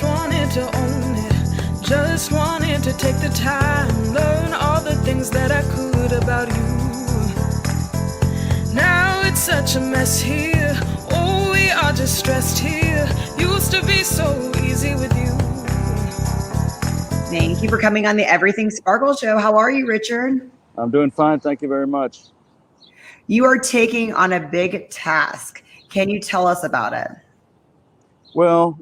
just wanted to own it. Just wanted to take the time, learn all the things that I could about you. Now it's such a mess here. Oh, we are just stressed here. Used to be so easy with you. Thank you for coming on the Everything Sparkle Show. How are you, Richard? I'm doing fine. Thank you very much. You are taking on a big task. Can you tell us about it? Well,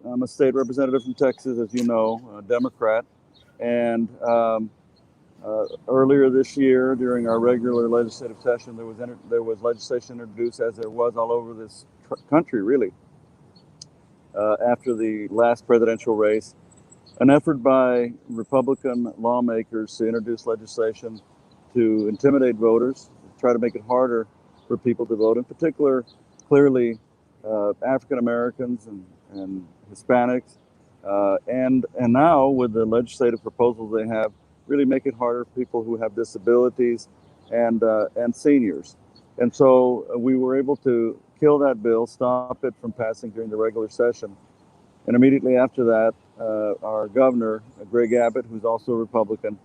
I'm a state representative from Texas, as you know, a Democrat. And earlier this year, during our regular legislative session, there was legislation introduced, as there was all over this country, really, after the last presidential race. An effort by Republican lawmakers to introduce legislation to intimidate voters, try to make it harder for people to vote, in particular, clearly, African Americans and Hispanics, and now with the legislative proposals they have, really make it harder for people who have disabilities and seniors. And so we were able to kill that bill, stop it from passing during the regular session. And immediately after that, our governor, Greg Abbott, who's also a Republican,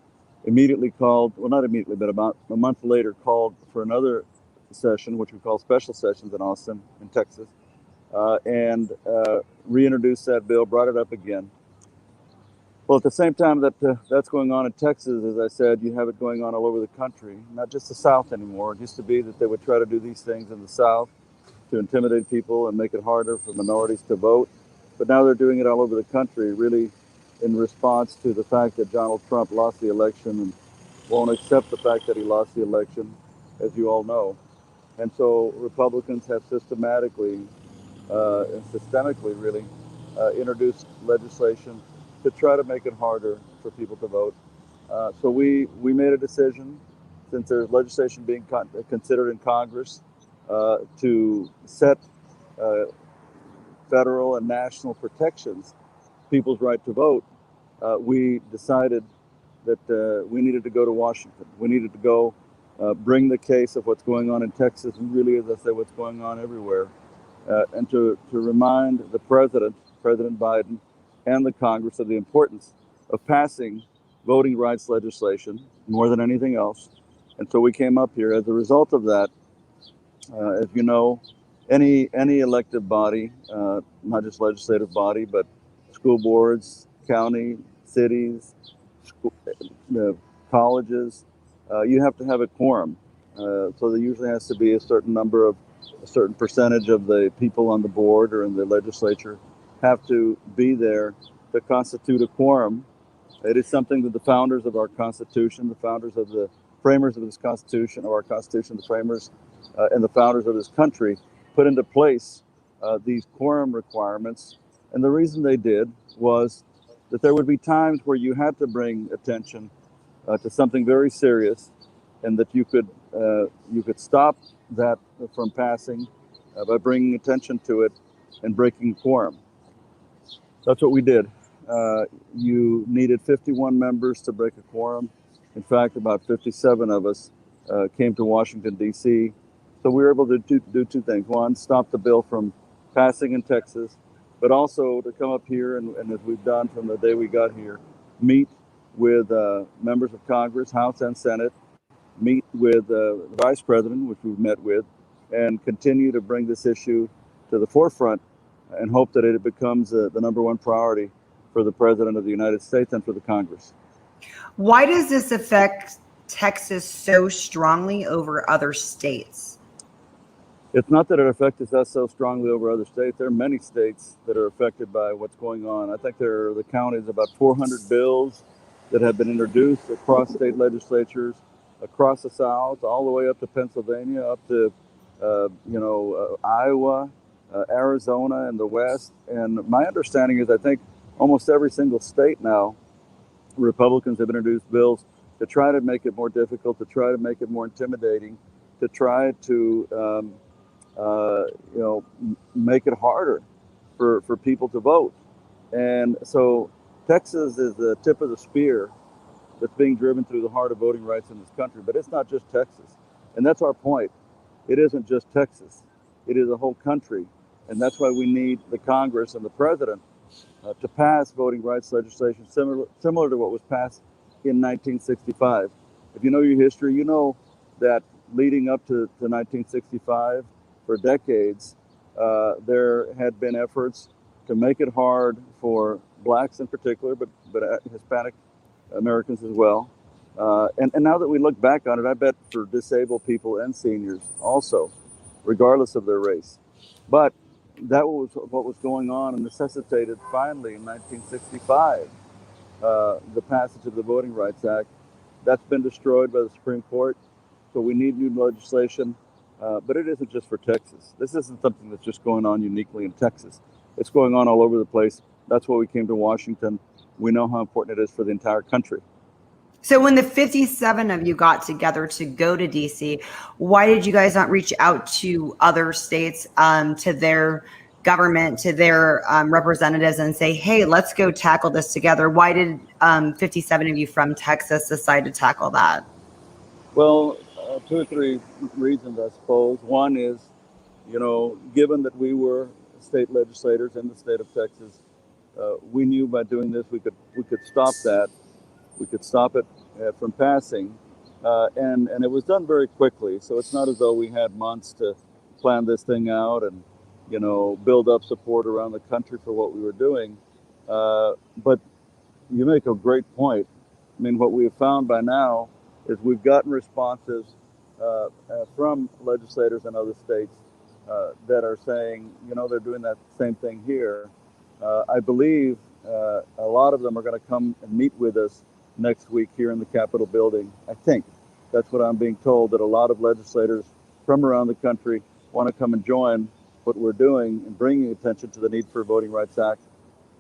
immediately called, well, not immediately, but about a month later, called for another session, which we call special sessions in Austin, in Texas, and reintroduced that bill, brought it up again. Well, at the same time that that's going on in Texas, as I said, you have it going on all over the country, not just the South anymore. It used to be that they would try to do these things in the South to intimidate people and make it harder for minorities to vote. But now they're doing it all over the country, really in response to the fact that Donald Trump lost the election and won't accept the fact that he lost the election, as you all know. And so Republicans have systematically and systemically really introduced legislation to try to make it harder for people to vote. So we made a decision, since there's legislation being considered in Congress, to set federal and national protections, people's right to vote. We decided that we needed to go to Washington. We needed to go bring the case of what's going on in Texas, and really, as I say, what's going on everywhere, and to remind the President Biden, and the Congress of the importance of passing voting rights legislation more than anything else. And so we came up here. As a result of that, as you know, any elected body, not just legislative body, but school boards, county, cities, colleges, you have to have a quorum. So there usually has to be a certain percentage of the people on the board or in the legislature have to be there to constitute a quorum. It is something that the founders of our Constitution, the founders of the framers of this Constitution, of our Constitution, the framers and the founders of this country put into place these quorum requirements. And the reason they did was that there would be times where you had to bring attention to something very serious, and that you could stop that from passing by bringing attention to it and breaking quorum. That's what we did. You needed 51 members to break a quorum. In fact, about 57 of us came to Washington, D.C. So we were able to do two things. One, stop the bill from passing in Texas, but also to come up here and as we've done from the day we got here, meet with members of Congress, House and Senate, meet with the Vice President, which we've met with, and continue to bring this issue to the forefront and hope that it becomes the number one priority for the President of the United States and for the Congress. Why does this affect Texas so strongly over other states? It's not that it affects us so strongly over other states. There are many states that are affected by what's going on. I think there are the counties, about 400 bills that have been introduced across state legislatures, across the South, all the way up to Pennsylvania, up to Iowa, Arizona, and the West. And my understanding is I think almost every single state now, Republicans have introduced bills to try to make it more difficult, to try to make it more intimidating, to try to make it harder for people to vote. And so Texas is the tip of the spear that's being driven through the heart of voting rights in this country. But it's not just Texas. And that's our point. It isn't just Texas. It is a whole country. And that's why we need the Congress and the President to pass voting rights legislation similar to what was passed in 1965. If you know your history, you know that leading up to 1965, for decades, there had been efforts to make it hard for blacks in particular, but Hispanic Americans as well. And now that we look back on it, I bet for disabled people and seniors also, regardless of their race. But that was what was going on and necessitated finally in 1965 the passage of the Voting Rights Act. That's been destroyed by the Supreme Court. So we need new legislation. But it isn't just for Texas. This isn't something that's just going on uniquely in Texas. It's going on all over the place. That's why we came to Washington. We know how important it is for the entire country. So when the 57 of you got together to go to DC, why did you guys not reach out to other states, to their government, to their representatives and say, hey, let's go tackle this together? Why did 57 of you from Texas decide to tackle that? Well, two or three reasons, I suppose. One is, given that we were state legislators in the state of Texas, we knew by doing this we could stop that. We could stop it from passing, and it was done very quickly. So it's not as though we had months to plan this thing out and build up support around the country for what we were doing. But you make a great point. I mean, what we have found by now is we've gotten responses from legislators in other states that are saying, they're doing that same thing here. I believe a lot of them are going to come and meet with us next week here in the Capitol building. I think that's what I'm being told, that a lot of legislators from around the country want to come and join what we're doing and bringing attention to the need for a Voting Rights Act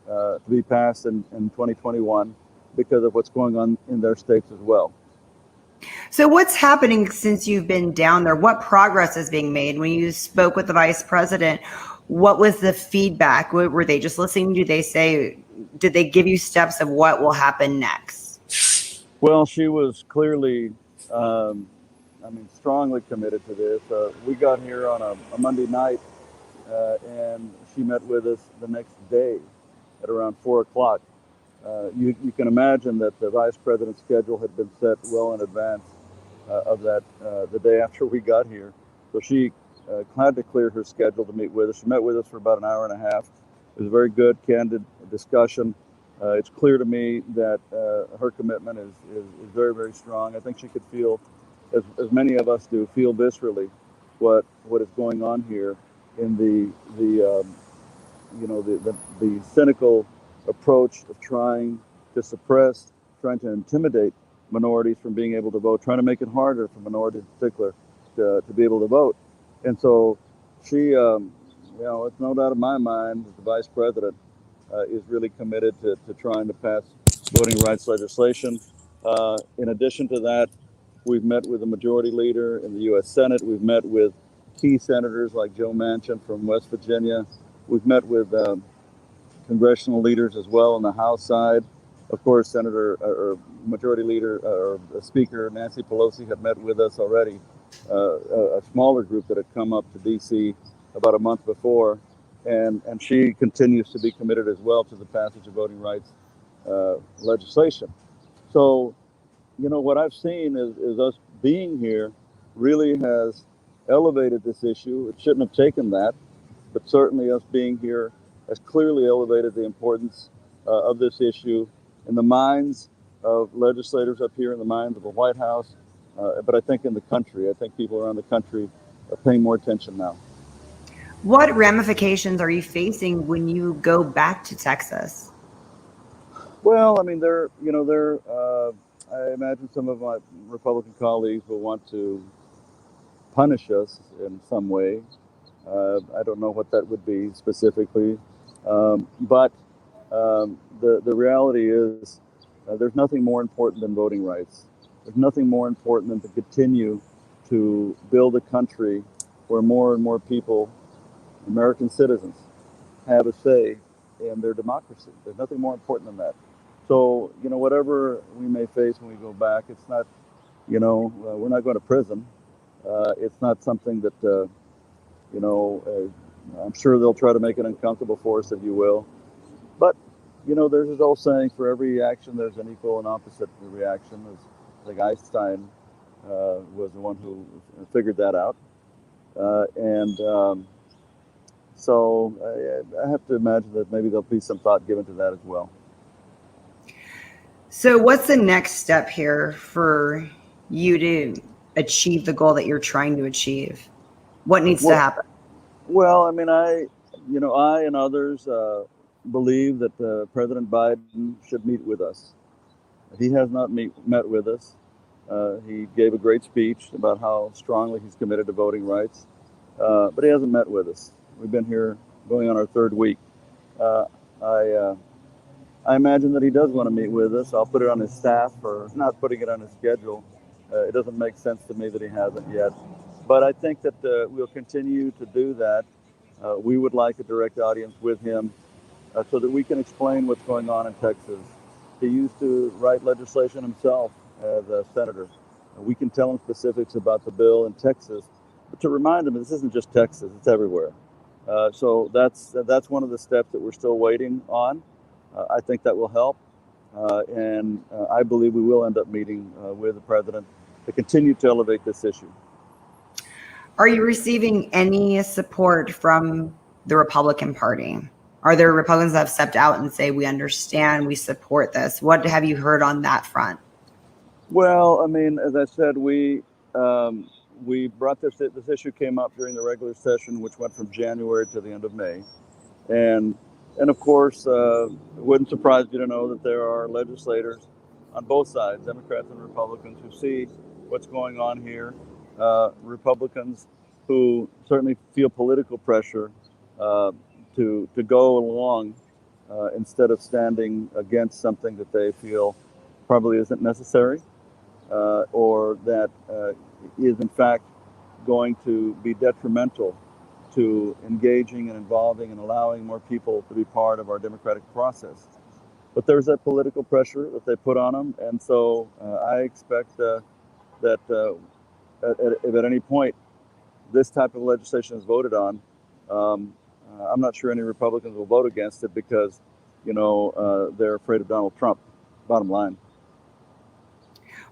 to be passed in 2021 because of what's going on in their states as well. So what's happening since you've been down there? What progress is being made? When you spoke with the vice president, what was the feedback? Were they just listening? Did they give you steps of what will happen next? Well, she was clearly, strongly committed to this. We got here on a Monday night, and she met with us the next day at around 4 o'clock. You can imagine that the vice president's schedule had been set well in advance of that, the day after we got here. So she had to clear her schedule to meet with us. She met with us for about an hour and a half. It was a very good, candid discussion. It's clear to me that her commitment is very, very strong. I think she could feel, as many of us do, feel viscerally what is going on here in the cynical approach of trying to suppress, trying to intimidate minorities from being able to vote, trying to make it harder for minorities in particular to be able to vote. And so she, it's no doubt in my mind that the vice president is really committed to trying to pass voting rights legislation. In addition to that, we've met with the majority leader in the U.S. Senate. We've met with key senators like Joe Manchin from West Virginia. We've met with congressional leaders as well on the House side. Of course, Majority Leader or Speaker Nancy Pelosi had met with us already, a smaller group that had come up to D.C. about a month before. And she continues to be committed as well to the passage of voting rights legislation. So, what I've seen is us being here really has elevated this issue. It shouldn't have taken that, but certainly us being here has clearly elevated the importance of this issue in the minds of legislators up here, in the minds of the White House, but I think in the country. I think people around the country are paying more attention now. What ramifications are you facing when you go back to Texas? Well, I imagine some of my Republican colleagues will want to punish us in some way. I don't know what that would be specifically, but the reality is there's nothing more important than voting rights. There's nothing more important than to continue to build a country where more and more people, American citizens, have a say in their democracy. There's nothing more important than that. So, whatever we may face when we go back, it's not, we're not going to prison. It's not something that, I'm sure they'll try to make it uncomfortable for us, if you will. But there's this old saying: for every action, there's an equal and opposite reaction. I think Einstein was the one who figured that out, and so I have to imagine that maybe there'll be some thought given to that as well. So what's the next step here for you to achieve the goal that you're trying to achieve? What needs to happen? Well, I mean, I and others believe that President Biden should meet with us. He has not met with us. He gave a great speech about how strongly he's committed to voting rights, but he hasn't met with us. We've been here going on our third week. I imagine that he does want to meet with us. I'll put it on his staff, or not putting it on his schedule. It doesn't make sense to me that he hasn't yet. But I think that we'll continue to do that. We would like a direct audience with him so that we can explain what's going on in Texas. He used to write legislation himself as a senator. We can tell him specifics about the bill in Texas, but to remind him this isn't just Texas, it's everywhere. So that's one of the steps that we're still waiting on. I think that will help, and I believe we will end up meeting with the president to continue to elevate this issue. Are you receiving any support from the Republican Party? Are there Republicans that have stepped out and say, we understand, we support this? What have you heard on that front? Well, I mean, as I said, we brought this issue came up during the regular session, which went from January to the end of May. And of course, it wouldn't surprise you to know that there are legislators on both sides, Democrats and Republicans, who see what's going on here. Republicans who certainly feel political pressure to go along instead of standing against something that they feel probably isn't necessary or that is in fact going to be detrimental to engaging and involving and allowing more people to be part of our democratic process. But there's that political pressure that they put on them, and so I expect that if at any point this type of legislation is voted on, I'm not sure any Republicans will vote against it because, they're afraid of Donald Trump, bottom line.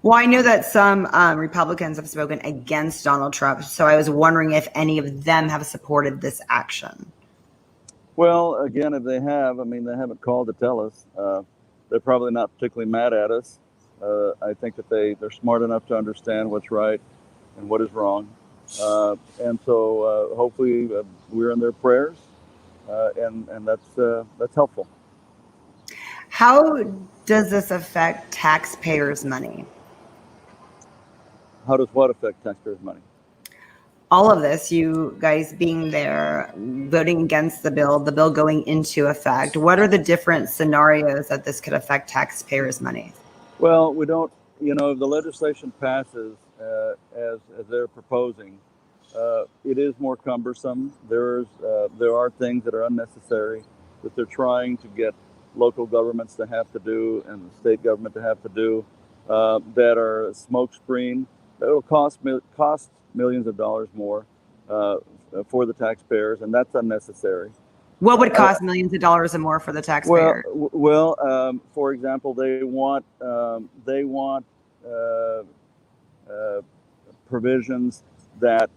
Well, I know that some Republicans have spoken against Donald Trump, so I was wondering if any of them have supported this action. Well, again, if they have, I mean, they haven't called to tell us. They're probably not particularly mad at us. I think that they're smart enough to understand what's right and what is wrong. And so hopefully we're in their prayers, and that's helpful. How does this affect taxpayers' money? How does what affect taxpayers' money? All of this, you guys being there, voting against the bill going into effect. What are the different scenarios that this could affect taxpayers' money? Well, we don't, if the legislation passes as they're proposing, it is more cumbersome. There are things that are unnecessary that they're trying to get local governments to have to do and the state government to have to do that are a smokescreen. That will cost millions of dollars more for the taxpayers, and that's unnecessary. What would cost millions of dollars and more for the taxpayer? Well, for example, they want provisions that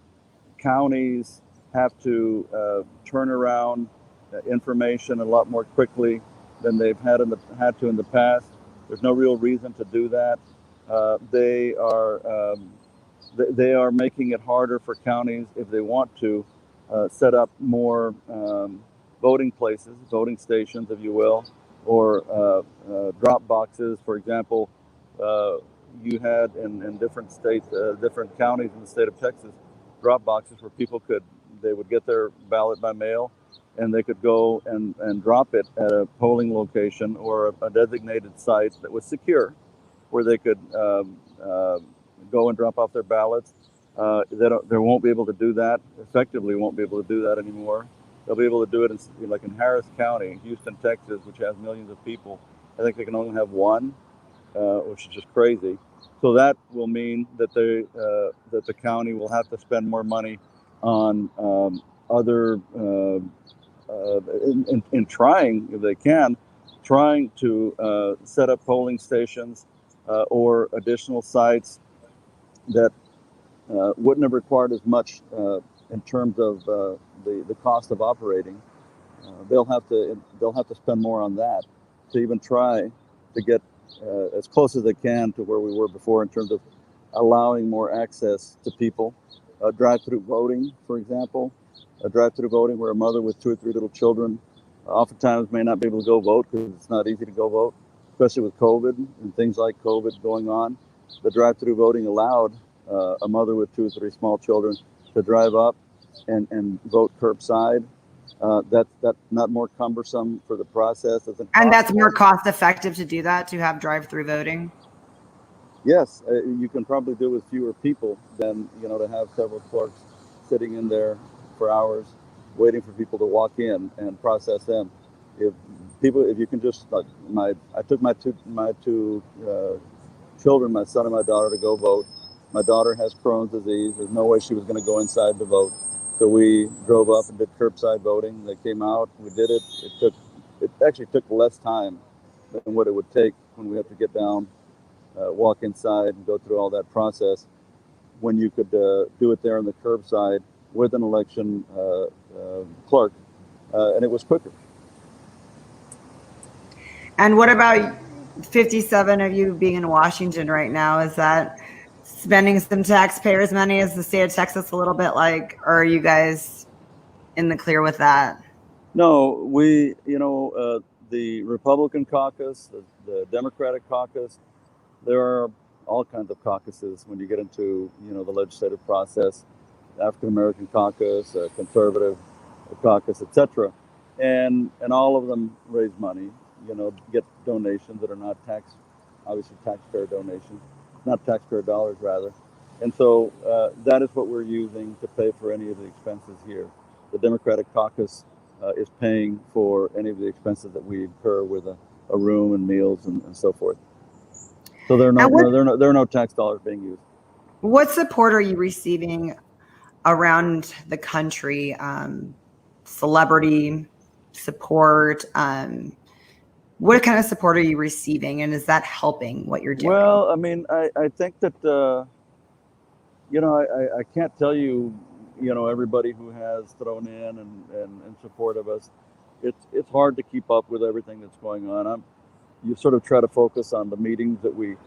counties have to turn around information a lot more quickly than they've had to in the past. There's no real reason to do that. They are making it harder for counties if they want to set up more voting places, voting stations, if you will, or drop boxes. For example, you had in different states, different counties in the state of Texas, drop boxes where people they would get their ballot by mail, and they could go and drop it at a polling location or a designated site that was secure, where they could go and drop off their ballots. They won't be able to do that, effectively won't be able to do that anymore. They'll be able to do it in Harris County, Houston, Texas, which has millions of people. I think they can only have one, which is just crazy. So that will mean that that the county will have to spend more money on other in trying, if they can, trying to set up polling stations or additional sites that wouldn't have required as much in terms of the cost of operating. They'll have to spend more on that to even try to get as close as they can to where we were before in terms of allowing more access to people. Drive-through voting, for example, drive-through voting where a mother with 2 or 3 little children oftentimes may not be able to go vote because it's not easy to go vote, especially with COVID and things like COVID going on. The drive-through voting allowed a mother with 2 or 3 small children to drive up and vote curbside. That's not more cumbersome for the process. And that's more cost effective to do that, to have drive-through voting? Yes, you can probably do with fewer people than, to have several clerks sitting in there for hours waiting for people to walk in and process them. If you can just, like, I took my two children, my son and my daughter, to go vote. My daughter has Crohn's disease. There's no way she was going to go inside to vote. So we drove up and did curbside voting. They came out. We did it. It actually took less time than what it would take when we have to get down, walk inside, and go through all that process. When you could do it there on the curbside with an election clerk, and it was quicker. And what about 57 of you being in Washington right now? Is that spending some taxpayers' money? Is the state of Texas a little bit like, or are you guys in the clear with that? No, we, the Republican caucus, the Democratic caucus, there are all kinds of caucuses when you get into, the legislative process, African American caucus, conservative caucus, etc. And all of them raise money, get donations that are not obviously taxpayer donations, not taxpayer dollars rather. And so that is what we're using to pay for any of the expenses here. The Democratic caucus is paying for any of the expenses that we incur with a room and meals and so forth. So there are no tax dollars being used. What support are you receiving around the country? Celebrity support? What kind of support are you receiving, and is that helping what you're doing? Well, I mean, I think that I can't tell you, everybody who has thrown in and support of us. It's hard to keep up with everything that's going on. You sort of try to focus on the meetings that we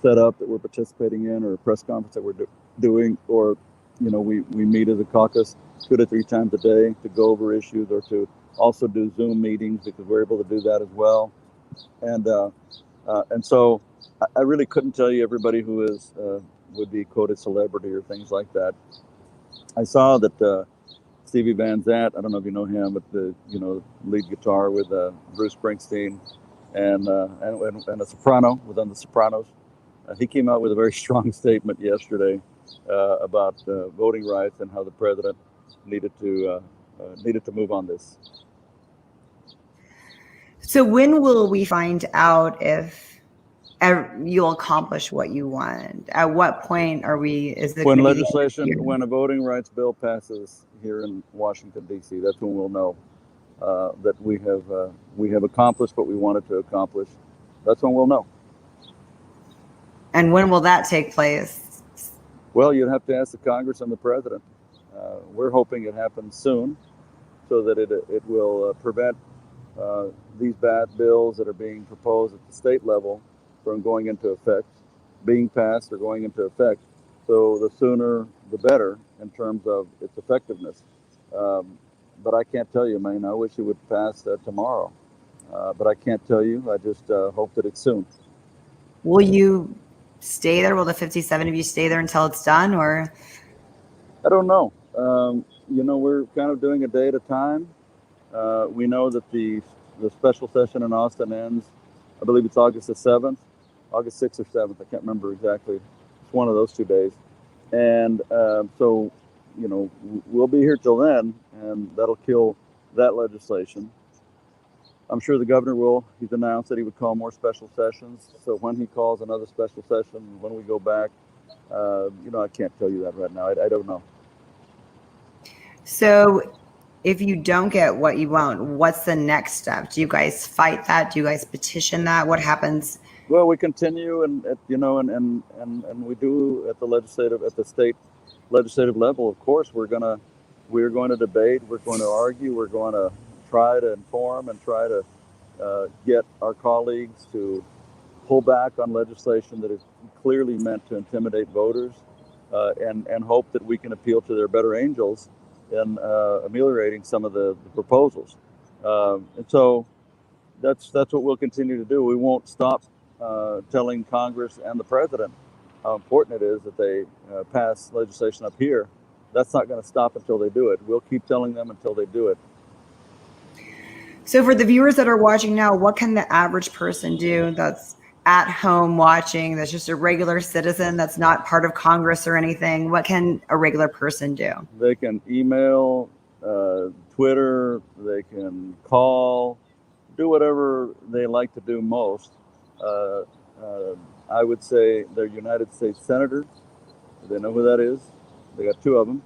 set up, that we're participating in, or a press conference that we're doing, or we meet as a caucus 2 to 3 times a day to go over issues, or to also do Zoom meetings because we're able to do that as well. And so I really couldn't tell you everybody who is would be quoted celebrity or things like that. I saw that Stevie Van Zandt, I don't know if you know him, but the lead guitar with Bruce Springsteen and a soprano, was on The Sopranos. He came out with a very strong statement yesterday about voting rights and how the president needed to move on this. So when will we find out if you'll accomplish what you want? At what point are we? Is it when a voting rights bill passes here in Washington D.C.? That's when we'll know that we have accomplished what we wanted to accomplish. That's when we'll know. And when will that take place? Well, you'd have to ask the Congress and the president. We're hoping it happens soon, so that it will prevent these bad bills that are being proposed at the state level from going into effect, being passed or going into effect. So the sooner the better in terms of its effectiveness. But I can't tell you, man. I wish it would pass tomorrow. But I can't tell you. I just hope that it's soon. Will you stay there? Will the 57 of you stay there until it's done, or? I don't know. We're kind of doing a day at a time. We know that the special session in Austin ends, I believe it's August the 7th, August 6th or 7th. I can't remember exactly. It's one of those 2 days. And so, we'll be here till then, and that'll kill that legislation. I'm sure the governor will. He's announced that he would call more special sessions. So when he calls another special session, when we go back, I can't tell you that right now. I don't know. So if you don't get what you want, what's the next step? Do you guys fight that? Do you guys petition that? What happens? Well, we continue, and we do at the state legislative level. Of course, we're going to debate, we're going to argue, we're going to try to inform and try to get our colleagues to pull back on legislation that is clearly meant to intimidate voters, and hope that we can appeal to their better angels in ameliorating some of the proposals. And so that's what we'll continue to do. We won't stop telling Congress and the president how important it is that they pass legislation up here. That's not going to stop until they do it. We'll keep telling them until they do it. So for the viewers that are watching now, what can the average person do that's at home watching, that's just a regular citizen, that's not part of Congress or anything? What can a regular person do? They can email, Twitter, they can call, do whatever they like to do most. I would say they're United States senators. They know who that is. They got two of them.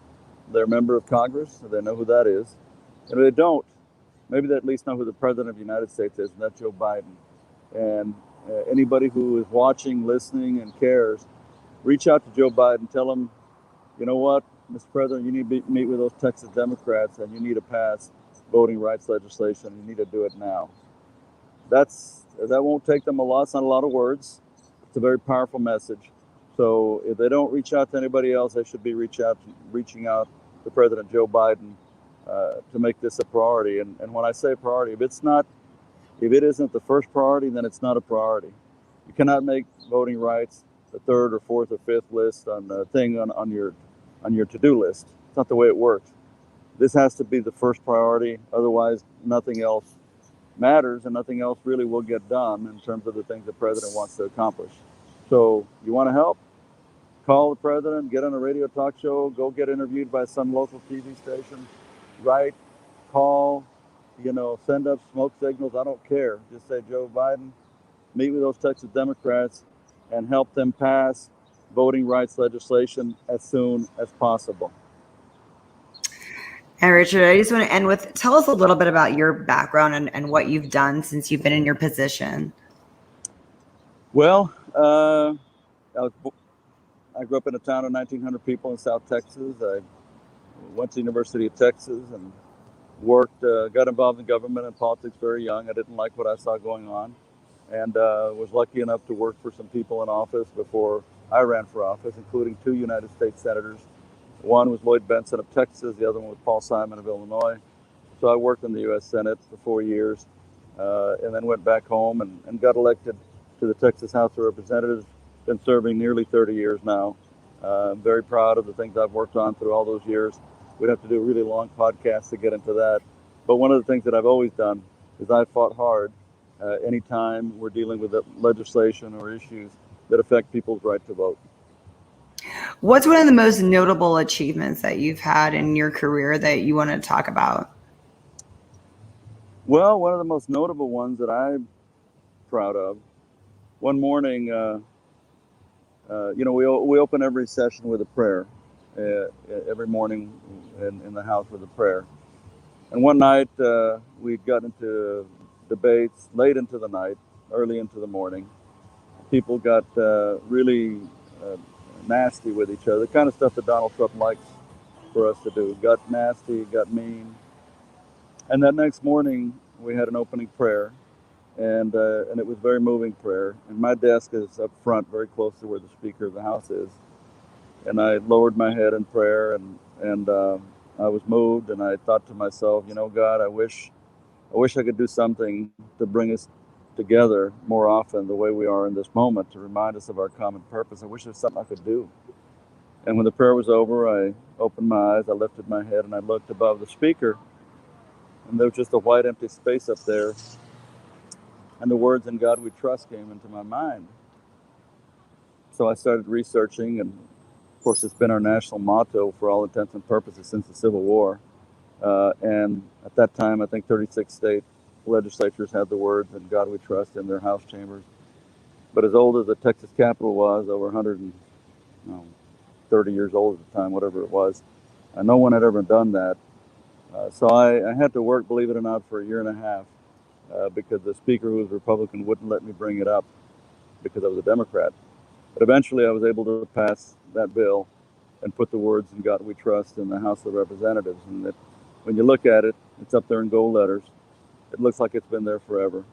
They're a member of Congress. So they know who that is. And if they don't, maybe they at least know who the President of the United States is, and that's Joe Biden. And anybody who is watching, listening, and cares, reach out to Joe Biden. Tell him, you know what, Mr. President, you need to meet with those Texas Democrats, and you need to pass voting rights legislation. You need to do it now. That won't take them a lot. It's not a lot of words. It's a very powerful message. So if they don't reach out to anybody else, they should be reaching out to President Joe Biden to make this a priority. And when I say priority, if it isn't the first priority, then it's not a priority. You cannot make voting rights the third or fourth or fifth list on the thing on your to-do list. It's not the way it works. This has to be the first priority. Otherwise, nothing else matters, and nothing else really will get done in terms of the things the president wants to accomplish. So you want to help? Call the president, get on a radio talk show, go get interviewed by some local TV station, write, call, send up smoke signals. I don't care. Just say, Joe Biden, meet with those Texas Democrats and help them pass voting rights legislation as soon as possible. And Richard, I just want to end with, tell us a little bit about your background and what you've done since you've been in your position. Well, I grew up in a town of 1,900 people in South Texas. I went to the University of Texas and worked, got involved in government and politics very young. I didn't like what I saw going on, and was lucky enough to work for some people in office before I ran for office, including two United States senators. One was Lloyd Bentsen of Texas, the other one was Paul Simon of Illinois. So I worked in the U.S. Senate for 4 years, and then went back home and got elected to the Texas House of Representatives. Been serving nearly 30 years now. I'm very proud of the things I've worked on through all those years. We'd have to do a really long podcast to get into that. But one of the things that I've always done is I've fought hard anytime we're dealing with legislation or issues that affect people's right to vote. What's one of the most notable achievements that you've had in your career that you want to talk about? Well, one of the most notable ones that I'm proud of, one morning, we open every session with a prayer, every morning in the House with a prayer. And one night we got into debates late into the night, early into the morning. People got really nasty with each other, the kind of stuff that Donald Trump likes for us to do. Got nasty, got mean. And that next morning we had an opening prayer, and it was a very moving prayer. And my desk is up front, very close to where the Speaker of the House is. And I lowered my head in prayer, and I was moved, and I thought to myself, God, I wish I could do something to bring us together more often the way we are in this moment, to remind us of our common purpose. I wish there was something I could do. And when the prayer was over, I opened my eyes, I lifted my head, and I looked above the speaker, and there was just a white empty space up there, and the words "In God We Trust" came into my mind. So I started researching, and of course it's been our national motto for all intents and purposes since the Civil War. And at that time, I think 36 state legislatures had the words "In God We Trust" in their House chambers. But as old as the Texas Capitol was, over 130 years old at the time, whatever it was, no one had ever done that So I had to work, believe it or not, for a year and a half because the speaker, who was Republican, wouldn't let me bring it up because I was a Democrat. But eventually I was able to pass that bill and put the words "In God We Trust" in the House of Representatives. And that, when you look at it, it's up there in gold letters. It looks like it's been there forever.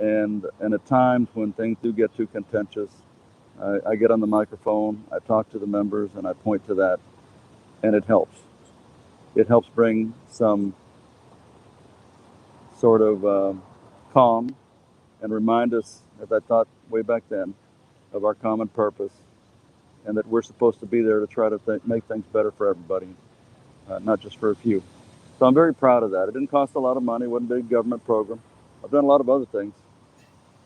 And at times when things do get too contentious, I get on the microphone, I talk to the members, and I point to that, and it helps. It helps bring some sort of calm and remind us, as I thought way back then, of our common purpose, and that we're supposed to be there to try to make things better for everybody, not just for a few. So I'm very proud of that. It didn't cost a lot of money. It wasn't a big government program. I've done a lot of other things,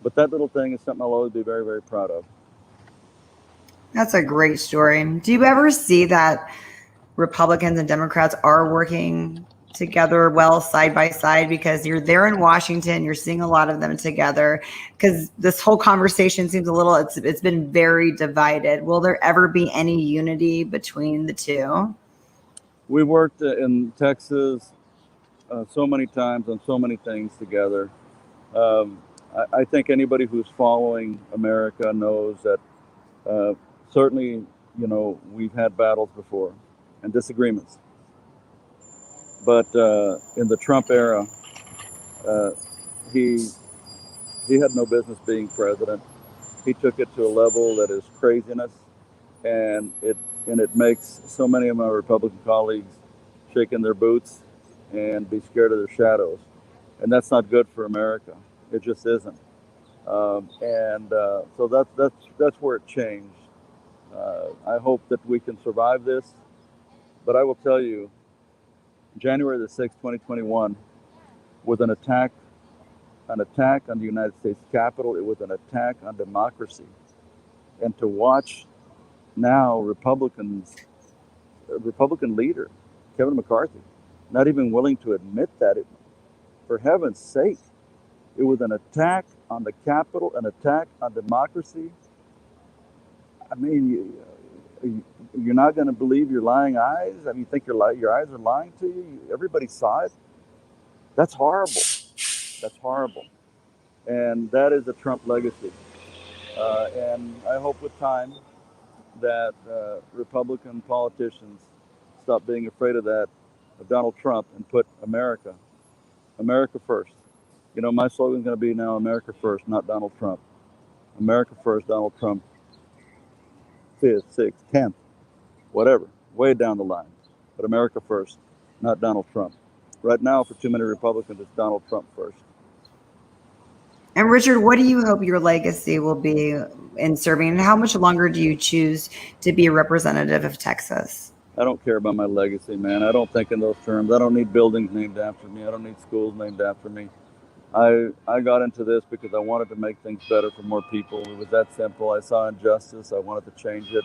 but that little thing is something I'll always be very, very proud of. That's a great story. Do you ever see that Republicans and Democrats are working together well side by side? Because you're there in Washington, you're seeing a lot of them together. Because this whole conversation seems a little, it's been very divided. Will there ever be any unity between the two? We worked in Texas so many times on so many things together. Um, I think anybody who's following America knows that uh, certainly, we've had battles before and disagreements. But in the Trump era, uh, he he had no business being president. He took it to a level that is craziness, and it makes so many of my Republican colleagues shake in their boots and be scared of their shadows, and that's not good for America. It just isn't. And so that's where it changed. I hope that we can survive this, but I will tell you, January the 6th, 2021, was an attack on the United States Capitol. It was an attack on democracy. And to watch now Republican leader, Kevin McCarthy, not even willing to admit that, for heaven's sake, it was an attack on the Capitol, an attack on democracy. I mean, you're not going to believe your lying eyes? I mean, you think your eyes are lying to you? Everybody saw it? That's horrible. That's horrible. And that is a Trump legacy. And I hope with time that Republican politicians stop being afraid of that, of Donald Trump, and put America first. My slogan is going to be now America first, not Donald Trump. America first, Donald Trump, 5th, 6th, 10th, whatever, way down the line. But America first, not Donald Trump. Right now, for too many Republicans, it's Donald Trump first. And Richard, what do you hope your legacy will be in serving? And how much longer do you choose to be a representative of Texas? I don't care about my legacy, man. I don't think in those terms. I don't need buildings named after me. I don't need schools named after me. I got into this because I wanted to make things better for more people. It was that simple. I saw injustice. I wanted to change it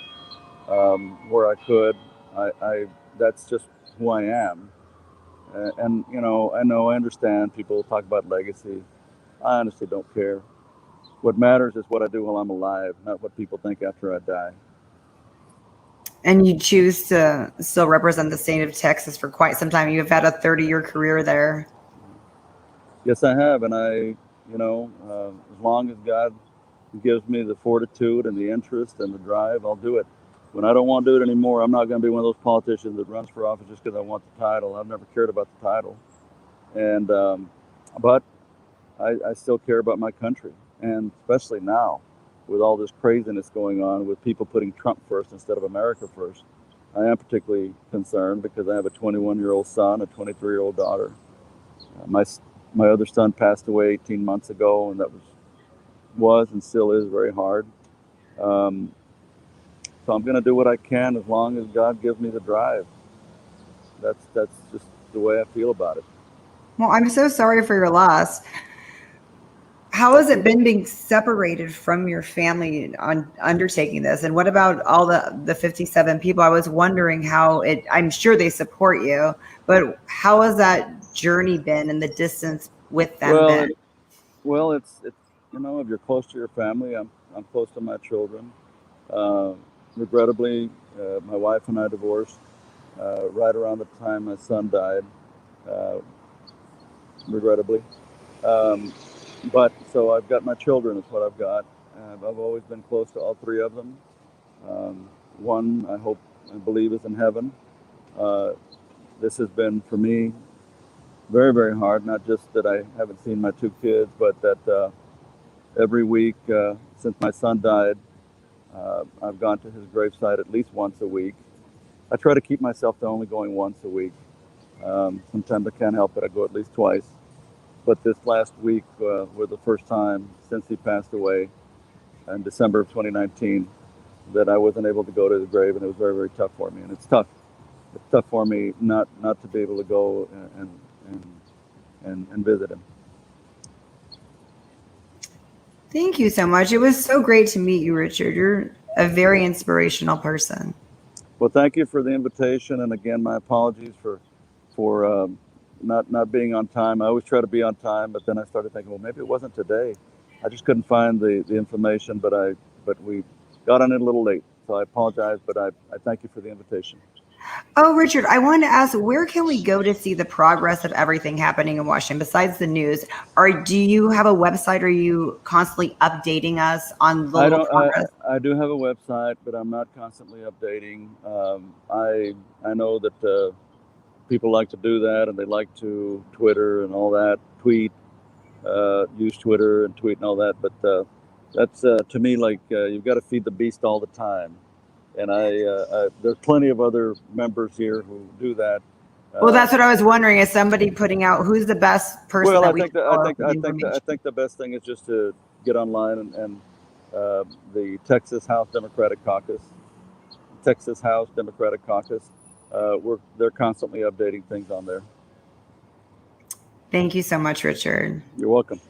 where I could. That's just who I am. And I understand people talk about legacy. I honestly don't care. What matters is what I do while I'm alive, not what people think after I die. And you choose to still represent the state of Texas for quite some time. You've had a 30-year career there. Yes, I have, and as long as God gives me the fortitude and the interest and the drive, I'll do it. When I don't want to do it anymore, I'm not going to be one of those politicians that runs for office just because I want the title. I've never cared about the title, and but I still care about my country, and especially now, with all this craziness going on, with people putting Trump first instead of America first. I am particularly concerned because I have a 21-year-old son, a 23-year-old daughter. My other son passed away 18 months ago, and that was and still is very hard. So I'm going to do what I can as long as God gives me the drive. That's just the way I feel about it. Well, I'm so sorry for your loss. How has it been being separated from your family on undertaking this? And what about all the 57 people? I was wondering I'm sure they support you, but how has that journey been and the distance with them been? Well, it's if you're close to your family, I'm close to my children. Regrettably, my wife and I divorced right around the time my son died. uh, regrettably. But so I've got my children is what I've got. I've always been close to all three of them. One, I hope and believe, is in heaven. Uh, this has been for me very, very hard. Not just that I haven't seen my two kids, but that every week since my son died, I've gone to his gravesite at least once a week. I try to keep myself to only going once a week. Sometimes I can't help it. I go at least twice. But this last week was the first time since he passed away in December of 2019 that I wasn't able to go to the grave, and it was very, very tough for me. And it's tough. It's tough for me not to be able to go and visit him. Thank you so much. It was so great to meet you, Richard. You're a very inspirational person. Well, thank you for the invitation, and again, my apologies for not being on time. I always try to be on time, but then I started thinking, well, maybe it wasn't today. I just couldn't find the information, but we got on it a little late, so I apologize. But I thank you for the invitation. Oh, Richard, I wanted to ask, where can we go to see the progress of everything happening in Washington besides the news? Or do you have a website? Are you constantly updating us on the little progress? I do have a website, but I'm not constantly updating. I know that people like to do that, and they like to Twitter and all that, use Twitter and tweet and all that. But that's to me like you've got to feed the beast all the time. And there's plenty of other members here who do that. Well, that's what I was wondering. Is somebody putting out who's the best person? Well, that I we think can that, follow I for the think information? I think the best thing is just to get online and the Texas House Democratic Caucus, they're constantly updating things on there. Thank you so much, Richard. You're welcome.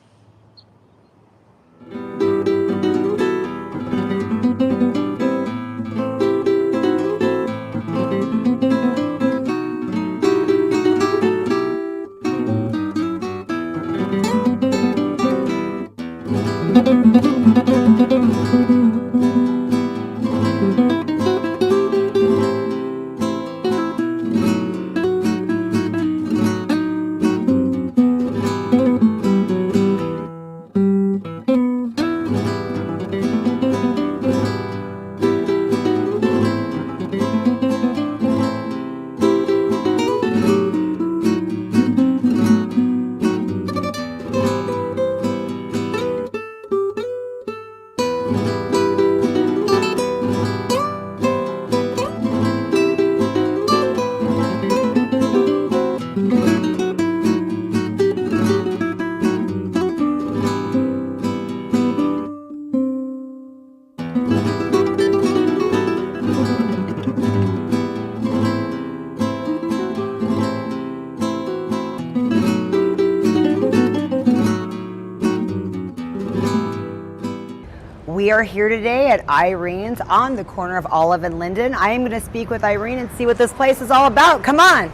We are here today at Irene's on the corner of Olive and Linden. I am going to speak with Irene and see what this place is all about. Come on.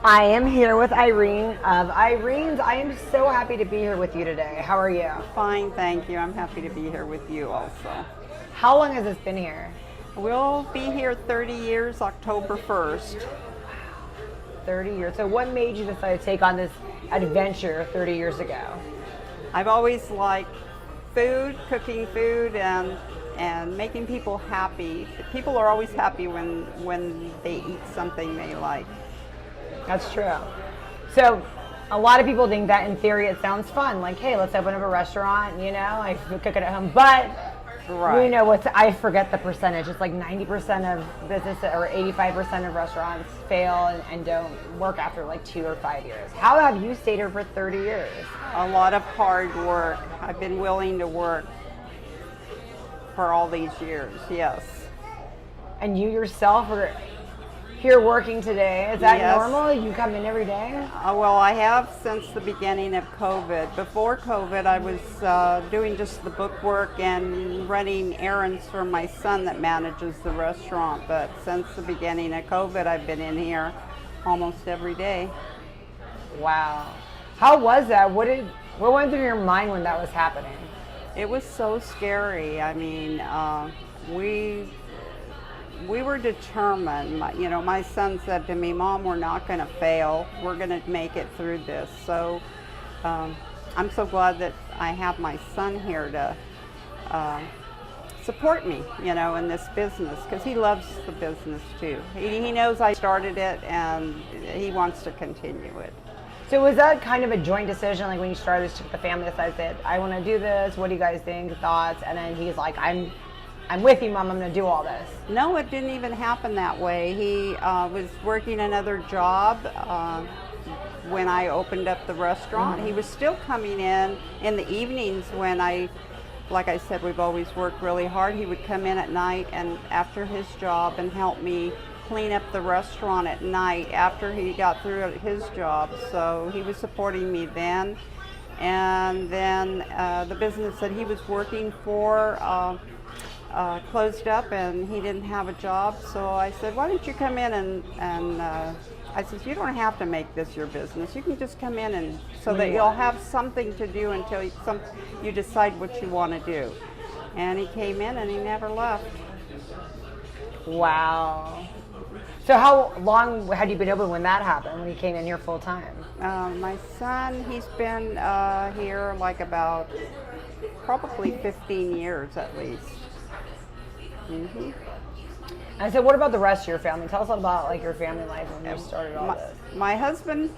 I am here with Irene of Irene's. I am so happy to be here with you today. How are you? Fine, thank you. I'm happy to be here with you also. How long has this been here? We'll be here 30 years, October 1st. 30 years. So what made you decide to take on this adventure 30 years ago? I've always liked food, cooking food, and making people happy. People are always happy when they eat something they like. That's true. So a lot of people think that in theory it sounds fun. Like, hey, let's open up a restaurant, I cook it at home. But Right. I forget the percentage. It's like 90% of business or 85% of restaurants fail and don't work after like 2 or 5 years. How have you stayed here for 30 years? A lot of hard work. I've been willing to work for all these years, yes. And you yourself are here working today. Is that Yes. normal? You come in every day? Well, I have since the beginning of COVID. Before COVID, I was doing just the bookwork and running errands for my son that manages the restaurant. But since the beginning of COVID, I've been in here almost every day. Wow. How was that? What went through your mind when that was happening? It was so scary. I mean, we were determined. My son said to me, "Mom, we're not going to fail. We're going to make it through this." So I'm so glad that I have my son here to support me, in this business, because he loves the business too. He knows I started it and he wants to continue it. So was that kind of a joint decision, like when you started this, took the family aside, said, I want to do this, what do you guys think, thoughts? And then he's like, I'm with you, Mom, I'm going to do all this. No, it didn't even happen that way. He was working another job when I opened up the restaurant. He was still coming in the evenings when like I said, we've always worked really hard. He would come in at night and after his job and help me clean up the restaurant at night after he got through his job. So he was supporting me then. And then the business that he was working for closed up and he didn't have a job. So I said, why don't you come in and I said, you don't have to make this your business. You can just come in and so that you'll have something to do until you decide what you want to do. And he came in and he never left. Wow. So how long had you been open when that happened, when he came in here full time? My son, he's been here like about probably 15 years at least. Mm-hmm. And so what about the rest of your family? Tell us a little about like your family life when you started all this. My husband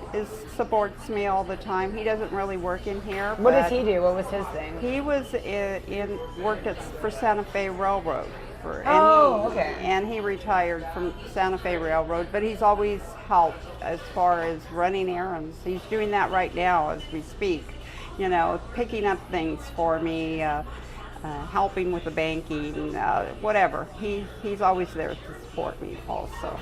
supports me all the time. He doesn't really work in here. What does he do? What was his thing? He was worked for Santa Fe Railroad. Okay. And he retired from Santa Fe Railroad, but he's always helped as far as running errands. He's doing that right now as we speak. Picking up things for me, helping with the banking, whatever. He's always there to support me also.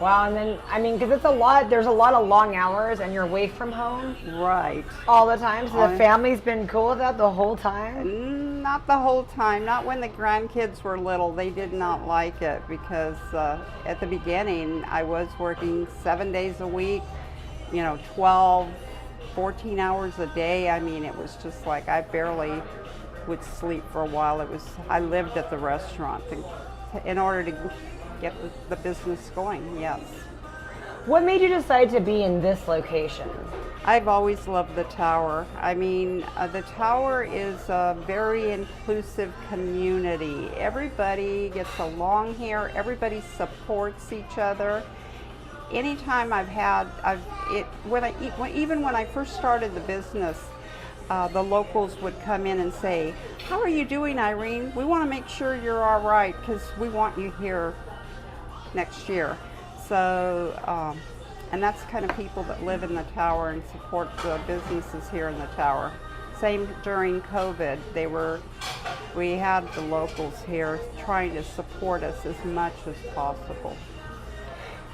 Wow, and then, because it's a lot, there's a lot of long hours and you're away from home. Right. All the time, so the family's been cool with that the whole time? Not the whole time, not when the grandkids were little. They did not like it because at the beginning I was working 7 days a week, 12, 14 hours a day. It was just like I barely would sleep for a while. I lived at the restaurant in order to get the business going, yes. What made you decide to be in this location? I've always loved the Tower. The Tower is a very inclusive community. Everybody gets along here. Everybody supports each other. Anytime even when I first started the business, the locals would come in and say, how are you doing, Irene? We want to make sure you're all right because we want you here next year. So, and that's the kind of people that live in the Tower and support the businesses here in the Tower. Same during COVID, we had the locals here trying to support us as much as possible.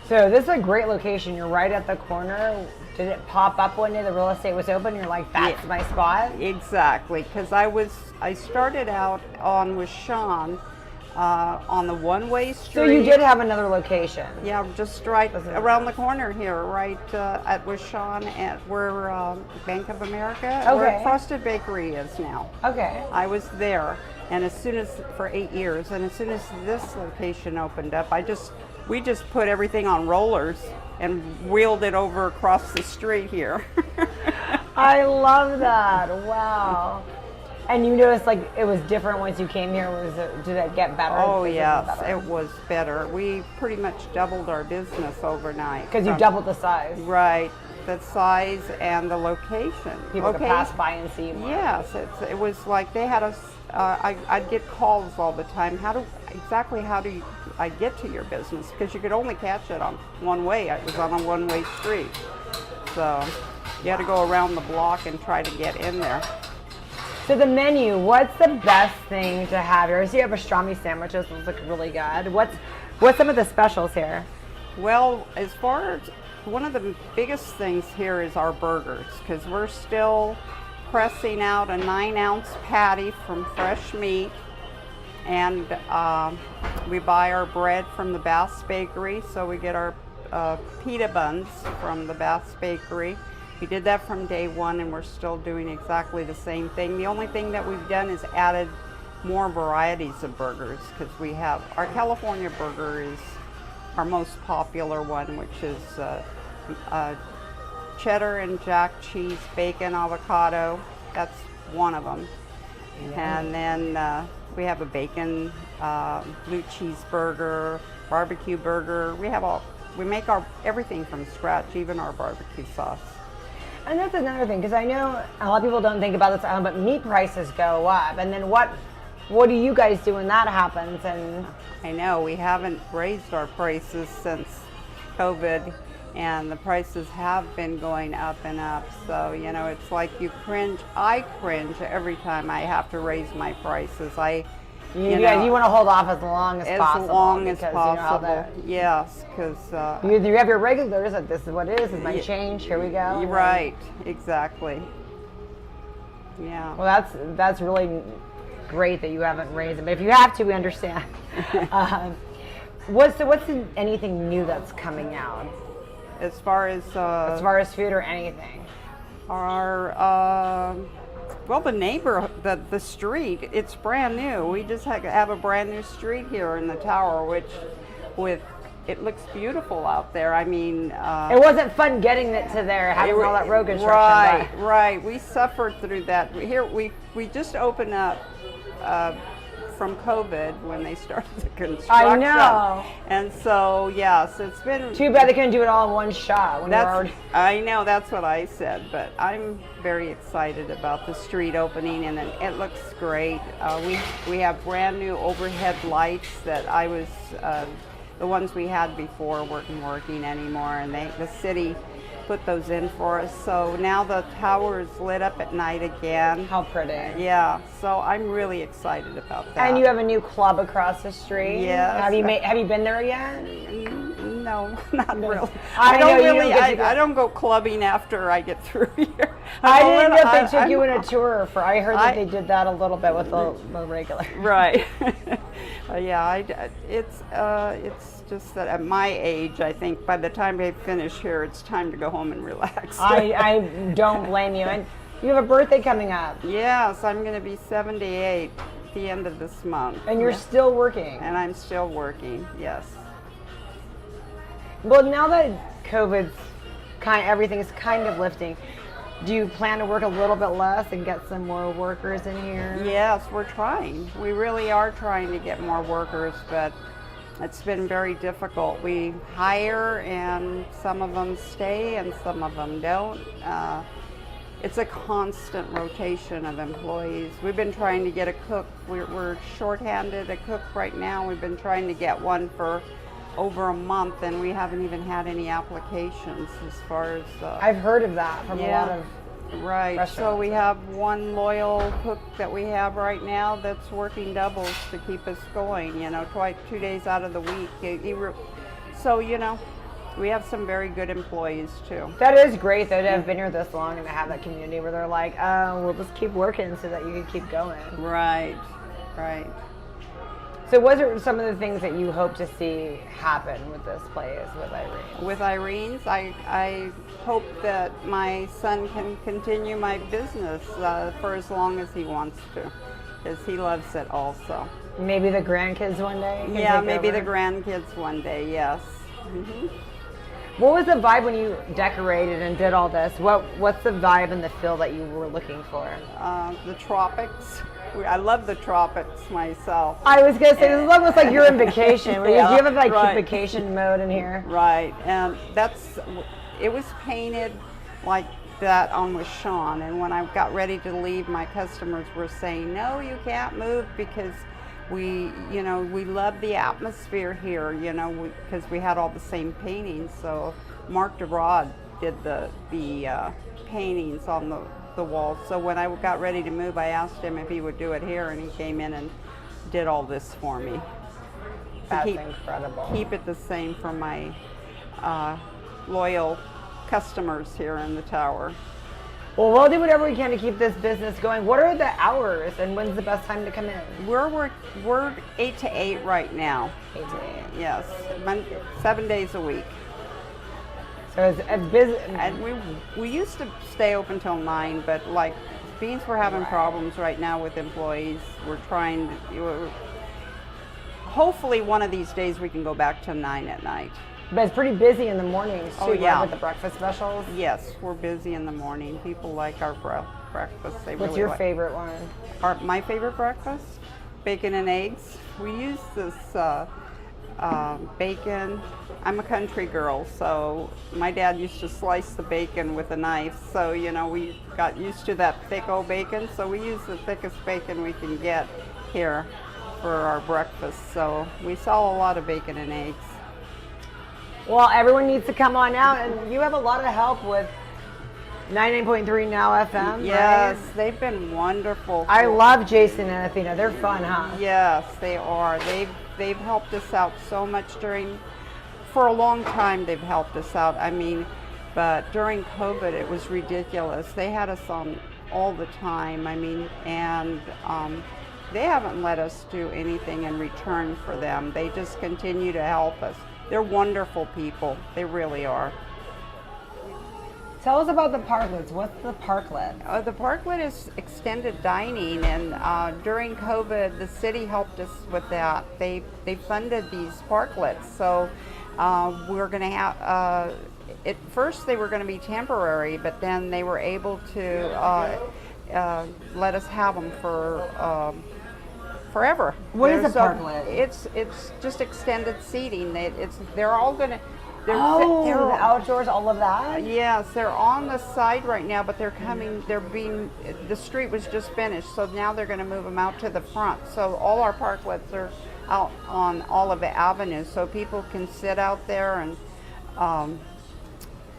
So this is a great location. You're right at the corner. Did it pop up one day the real estate was open? You're like, that's my spot? Exactly, because I started out with Sean on the one-way street. So you did have another location? Yeah, just right around the corner here, right at with Sean at where Bank of America, where Frosted Bakery is now. Okay. I was there, and for 8 years, and as soon as this location opened up, we just put everything on rollers and wheeled it over across the street here. I love that. Wow. And you noticed like it was different once you came here. Did it get better? Oh yes, it was better. We pretty much doubled our business overnight. Because you doubled the size. Right, the size and the location. People could pass by and see you more. Yes, it was like they had us. I'd get calls all the time. How do I get to your business? Because you could only catch it on one way. It was on a one-way street, so you had to go around the block and try to get in there. So the menu, what's the best thing to have here? So you have pastrami sandwiches, those look really good. What's some of the specials here? Well, as far as one of the biggest things here is our burgers, because we're still pressing out a 9-ounce patty from fresh meat, and we buy our bread from the Bass Bakery, so we get our pita buns from the Bass Bakery. We did that from day one, and we're still doing exactly the same thing. The only thing that we've done is added more varieties of burgers, because we have our California burger is our most popular one, which is cheddar and jack cheese, bacon, avocado. That's one of them. And then we have a bacon blue cheeseburger, barbecue burger. We make everything from scratch, even our barbecue sauce. And that's another thing, because I know a lot of people don't think about this at home, but meat prices go up. And then what do you guys do when that happens? And I know we haven't raised our prices since COVID, and the prices have been going up and up. So, you know, it's like I cringe every time I have to raise my prices. You want to hold off as long as possible. As long as because, possible, yes, because... you have your regulars, that this is what it is, it might change, here we go. You're right, exactly. Yeah. Well, that's really great that you haven't raised them, but if you have to, we understand. What's anything new that's coming out? As far as food or anything? Well, the neighborhood, the street, it's brand new. We just have a brand new street here in the tower, it looks beautiful out there. I mean... it wasn't fun getting it to there, having all that road construction. Right. We suffered through that. Here, we just opened up from COVID when they started the construction. I know. And so, yes, it's been... Too bad they couldn't do it all in one shot. I know, that's what I said, but I'm very excited about the street opening, and it looks great. We have brand new overhead lights that the ones we had before weren't working anymore, and the city put those in for us. So now the tower is lit up at night again. How pretty. Yeah, so I'm really excited about that. And you have a new club across the street. Yes. Have you been there yet? No, not really. I don't go clubbing after I get through here. I didn't know if they took you on a tour. I heard that they did that a little bit with the regular. Right. Yeah, it's just that at my age, I think by the time I finish here, it's time to go home and relax. I don't blame you. And you have a birthday coming up. Yes, I'm going to be 78 at the end of this month. And you're still working. And I'm still working, yes. Well, now that everything's kind of lifting, do you plan to work a little bit less and get some more workers in here? Yes, we're trying. We really are trying to get more workers, but it's been very difficult. We hire, and some of them stay and some of them don't. It's a constant rotation of employees. We've been trying to get a cook. We're shorthanded a cook right now. We've been trying to get one for over a month, and we haven't even had any applications as far as... I've heard of that from a lot of restaurants. So we have one loyal cook that we have right now that's working doubles to keep us going, 2 days out of the week. So, we have some very good employees too. That is great though, to have been here this long and to have that community where they're like, oh, we'll just keep working so that you can keep going. Right. So what are some of the things that you hope to see happen with this place, with Irene? With Irene's, I hope that my son can continue my business for as long as he wants to, because he loves it also. Maybe the grandkids one day? Yeah, maybe the grandkids one day, yes. Mm-hmm. What was the vibe when you decorated and did all this? What's the vibe and the feel that you were looking for? The tropics. I love the tropics myself. I was going to say, this is almost like you're in vacation. Do you have vacation mode in here? Right, and it was painted like that on with Sean, and when I got ready to leave, my customers were saying, no, you can't move because we love the atmosphere here, because we had all the same paintings. So Mark DeRod did the paintings on the walls. So when I got ready to move, I asked him if he would do it here, and he came in and did all this for me. That's incredible. Keep it the same for my loyal customers here in the tower. Well, we'll do whatever we can to keep this business going. What are the hours, and when's the best time to come in? We're 8 to 8 right now. 8 to 8. Yes, 7 days a week. So it's busy. And we used to stay open till 9, but like Beans, we're having problems right now with employees. We're trying to, hopefully one of these days we can go back to 9 at night. But it's pretty busy in the mornings too, Oh, yeah. right, with the breakfast specials. Yes, we're busy in the morning. People like our breakfast. They What's really your like. favorite one? My favorite breakfast? Bacon and eggs. We use this bacon. I'm a country girl, so my dad used to slice the bacon with a knife. So, you know, we got used to that thick old bacon. So we use the thickest bacon we can get here for our breakfast. So we sell a lot of bacon and eggs. Well, everyone needs to come on out, and you have a lot of help with 99.3 Now FM. Yes, right? they've been wonderful. I love Jason and Athena. They're fun, huh? Yes, they are. They've helped us out so much for a long time they've helped us out. I mean, but during COVID it was ridiculous. They had us on all the time. I mean, and they haven't let us do anything in return for them. They just continue to help us. They're wonderful people. They really are. Tell us about the parklets. What's the parklet? The parklet is extended dining, and during COVID, the city helped us with that. They funded these parklets, so we're going to have. At first, they were going to be temporary, but then they were able to let us have them for forever. What is a So parklet? It's just extended seating. They're all going to. They're the outdoors, all of that? Yes, they're on the side right now, but the street was just finished, so now they're going to move them out to the front. So all our parklets are out on all of the avenues, so people can sit out there and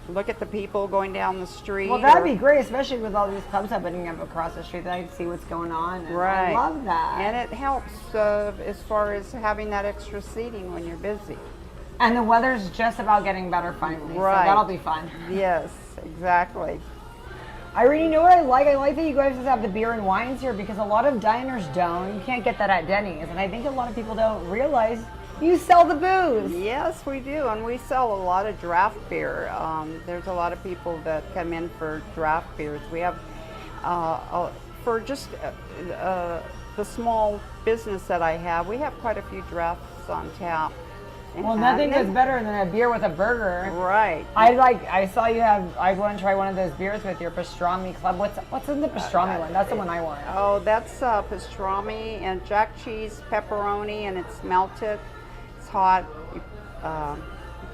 look at the people going down the street. Well, that'd be great, especially with all these clubs opening up across the street. That I can see what's going on. And Right. I love that. And it helps as far as having that extra seating when you're busy. And the weather's just about getting better finally, Right. so that'll be fun. Yes, exactly. Irene, you know what I like? I like that you guys just have the beer and wines here because a lot of diners don't. You can't get that at Denny's, and I think a lot of people don't realize you sell the booze. Yes, we do, and we sell a lot of draft beer. There's a lot of people that come in for draft beers. We have, for just the small business that I have, we have quite a few drafts on tap. Well, nothing is better than a beer with a burger. Right. I saw you have. I want to try one of those beers with your pastrami club. What's in the pastrami one? That's the one I want. Oh, that's pastrami and jack cheese, pepperoni, and it's melted. It's hot.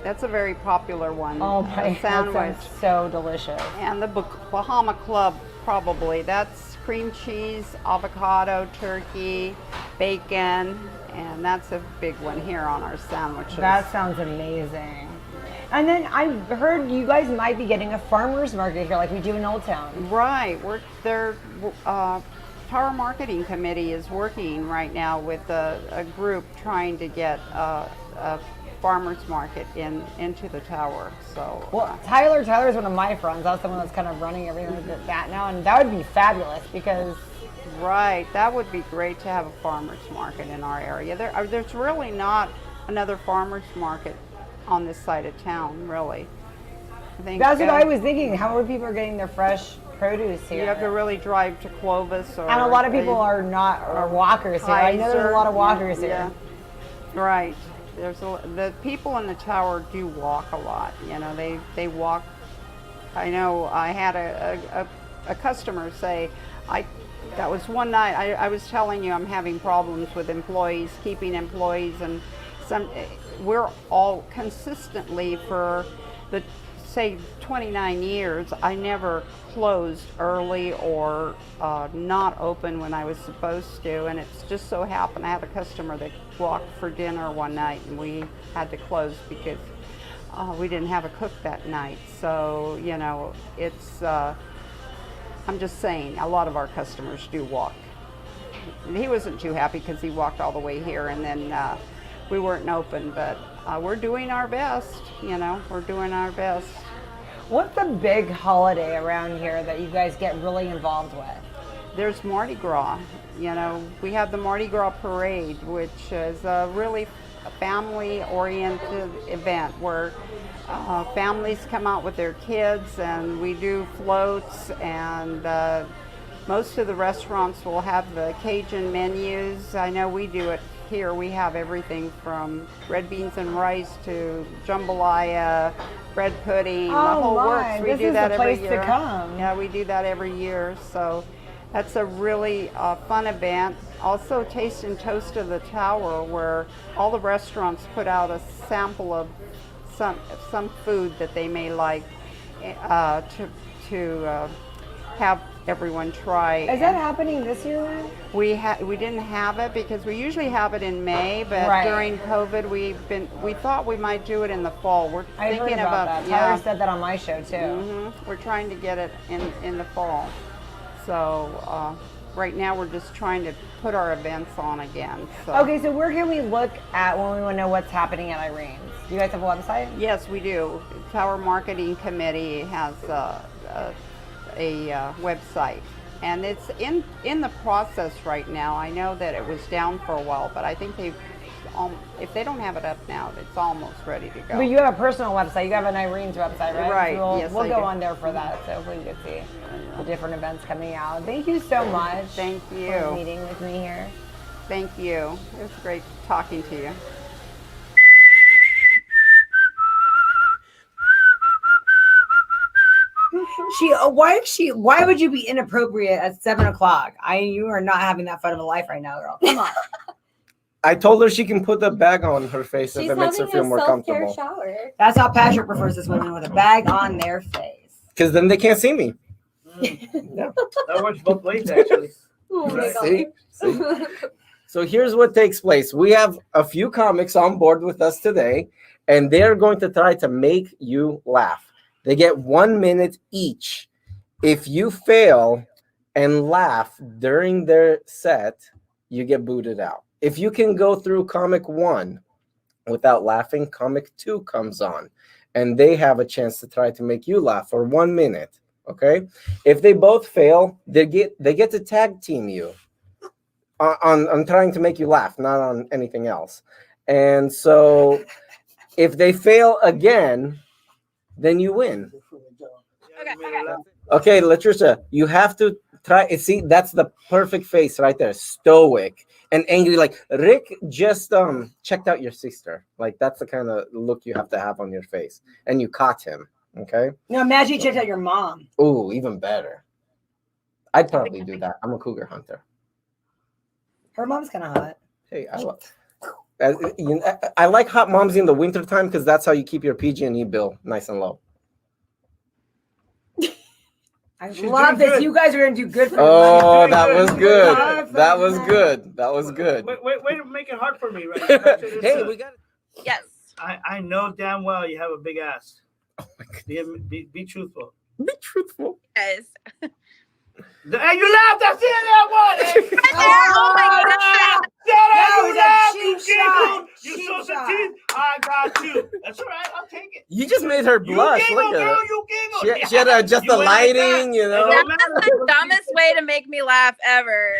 That's a very popular one. Oh my, sandwich. that sounds so delicious. And the Bahama Club, probably. That's cream cheese, avocado, turkey, bacon, and that's a big one here on our sandwiches. That sounds amazing. And then I heard you guys might be getting a farmer's market here like we do in Old Town. Right. Tower Marketing Committee is working right now with a group trying to get a farmer's market into the tower. So Well, Tyler's one of my friends. That's the one that's kind of running everything with that now, and that would be fabulous because right, that would be great to have a farmer's market in our area. There's really not another farmer's market on this side of town, really. I think that's what I was thinking. How are people getting their fresh produce here? you have to really drive to Clovis, or and a lot of people are walkers here. I know there's a lot of walkers here. Right. The people in the tower do walk a lot. You know, they walk. I know I had a customer say, that was one night I was telling you I'm having problems with employees, keeping employees, and we're all consistently for the say 29 years, I never closed early or not open when I was supposed to, and it's just so happened I had a customer that walked for dinner one night and we had to close because we didn't have a cook that night. So, you know, it's, I'm just saying, a lot of our customers do walk. He wasn't too happy because he walked all the way here and then we weren't open, but we're doing our best, you know, we're doing our best. What's the big holiday around here that you guys get really involved with? There's Mardi Gras. You know, we have the Mardi Gras Parade, which is a really family-oriented event where families come out with their kids and we do floats and Most of the restaurants will have the Cajun menus. I know we do it here. We have everything from red beans and rice to jambalaya, bread pudding, the whole works. We do that every year. Yeah, we do that every year. So that's a really fun event. Also, Taste and Toast of the Tower, where all the restaurants put out a sample of some food that they may like to have everyone try. Is that happening this year? We didn't have it because we usually have it in May, but during COVID we thought we might do it in the fall. We're thinking about that. Tyler said that on my show too. Mm-hmm. We're trying to get it in the fall. So right now we're just trying to put our events on again. So. Okay, so where can we look at when we want to know what's happening at Irene's? Do you guys have a website? Yes, we do. Tower Marketing Committee has a website, and it's in the process right now. I know that it was down for a while, but I think if they don't have it up now, it's almost ready to go. But you have a personal website. You have an Irene's website, right? Right. So yes, we'll go on there for that. So hopefully you can see the different events coming out. Thank you so much. Thank you for meeting with me here. Thank you. It was great talking to you. Why would you be inappropriate at 7 o'clock? You are not having that fun of a life right now, girl. Come on. I told her she can put the bag on her face if it makes her feel more comfortable. Shower. That's how Patrick prefers his women, with a bag on their face. Because then they can't see me. Yeah. That works both ways, actually. Oh my See? So here's what takes place. We have a few comics on board with us today, and they're going to try to make you laugh. They get 1 minute each. If you fail and laugh during their set, you get booted out. If you can go through comic 1 without laughing, comic 2 comes on, and they have a chance to try to make you laugh for 1 minute. Okay? If they both fail, they get to tag team you on trying to make you laugh, not on anything else. And so if they fail again, then you win. Okay, Latricia, you have to try. See, that's the perfect face right there. Stoic and angry. Like, Rick just checked out your sister. Like, that's the kind of look you have to have on your face. And you caught him. Okay? No, imagine you checked out your mom. Oh, even better. I'd probably do that. I'm a cougar hunter. Her mom's kind of hot. Hey, I like hot moms in the wintertime because that's how you keep your PG&E bill nice and low. She's love this. Good. You guys are going to do good for me. Oh, that was good. That was good. That was good. Wait to make it hard for me right now. Hey, we got it. Yes. I know damn well you have a big ass. Oh my God. Be truthful. Be truthful. Yes. Hey, you laughed. I see that one. Oh my God. You laughed. You giggled. You saw some teeth. I got you. That's all right. I'll take it. You just made her blush. You Look giggle, at girl. her. You giggle. She had to adjust the lighting, you know. That's the dumbest way to make me laugh ever.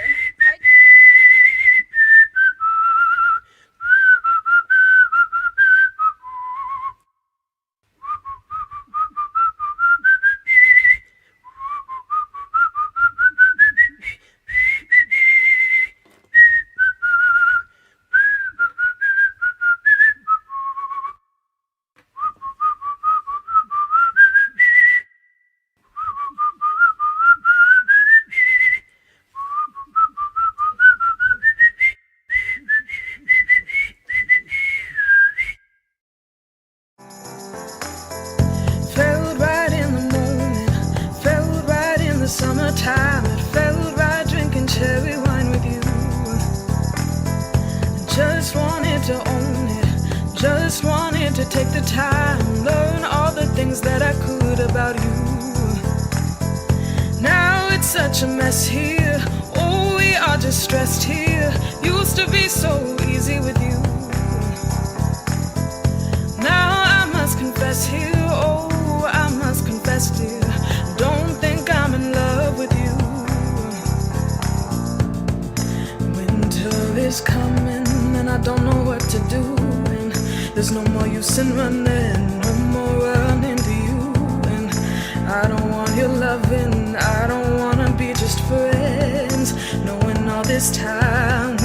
Felt right in the moment, felt right in the summertime. It felt right drinking cherry wine with you. Just wanted to own it, just wanted to take the time, learn all the things that I could about you. Now it's such a mess here, oh, we are just stressed here. Used to be so easy with you. Now I must confess here, oh, I must confess, dear, don't think I'm in love with you. Winter is coming and I don't know what to do, and there's no more use in running, no more running to you. And I don't want your loving, I don't wanna be just friends. this time